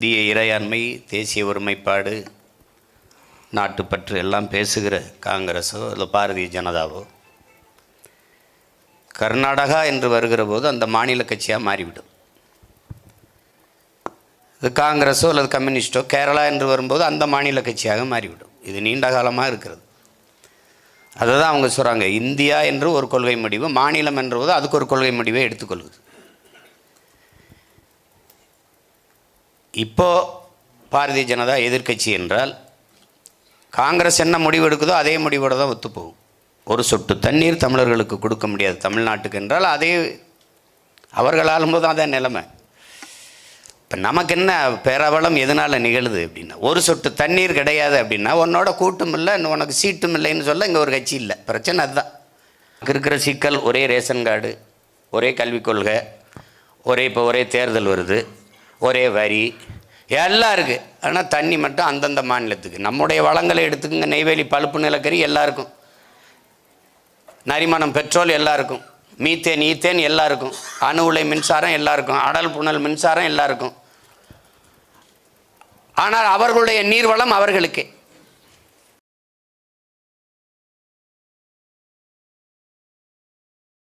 இந்திய இறையாண்மை, தேசிய ஒருமைப்பாடு, நாட்டுப்பற்று எல்லாம் பேசுகிற காங்கிரஸோ இல்லை பாரதிய ஜனதாவோ கர்நாடகா என்று வருகிற போது அந்த மாநில கட்சியாக மாறிவிடும். இது காங்கிரஸோ அல்லது கம்யூனிஸ்டோ கேரளா என்று வரும்போது அந்த மாநில கட்சியாக மாறிவிடும். இது நீண்ட காலமாக இருக்கிறது. அதை தான் அவங்க சொல்கிறாங்க, இந்தியா என்று ஒரு கொள்கை முடிவு, மாநிலம் என்றபோது அதுக்கு ஒரு கொள்கை முடிவை எடுத்துக்கொள்வது. இப்போது பாரதிய ஜனதா எதிர்க்கட்சி என்றால் காங்கிரஸ் என்ன முடிவு எடுக்குதோ அதே முடிவோடு தான் ஒத்துப்போகும். ஒரு சொட்டு தண்ணீர் தமிழர்களுக்கு கொடுக்க முடியாது தமிழ்நாட்டுக்கு என்றால் அதே அவர்கள் ஆளும்போது தான் அதே நிலைமை. இப்போ நமக்கு என்ன பேரவளம் எதனால் நிகழுது அப்படின்னா, ஒரு சொட்டு தண்ணீர் கிடையாது அப்படின்னா உன்னோட கூட்டும் இல்லை, உனக்கு சீட்டும் இல்லைன்னு சொல்ல இங்கே ஒரு கட்சி இல்லை. பிரச்சனை அதுதான் இருக்கிற சிக்கல். ஒரே ரேஷன் கார்டு, ஒரே கல்விக் கொள்கை, ஒரே தேர்தல் வருது, ஒரே வரி எல்லாம் இருக்குது. ஆனால் தண்ணி மட்டும் அந்தந்த மாநிலத்துக்கு. நம்முடைய வளங்களை எடுத்துக்கங்க, நெய்வேலி பழுப்பு நிலக்கரி எல்லாருக்கும், நரிமணம் பெட்ரோல் எல்லாருக்கும், மீத்தேன் ஈத்தேன் எல்லாருக்கும், அணு உலை மின்சாரம் எல்லாருக்கும், அடல் புனல் மின்சாரம் எல்லாருக்கும். ஆனால் அவர்களுடைய நீர்வளம் அவர்களுக்கே.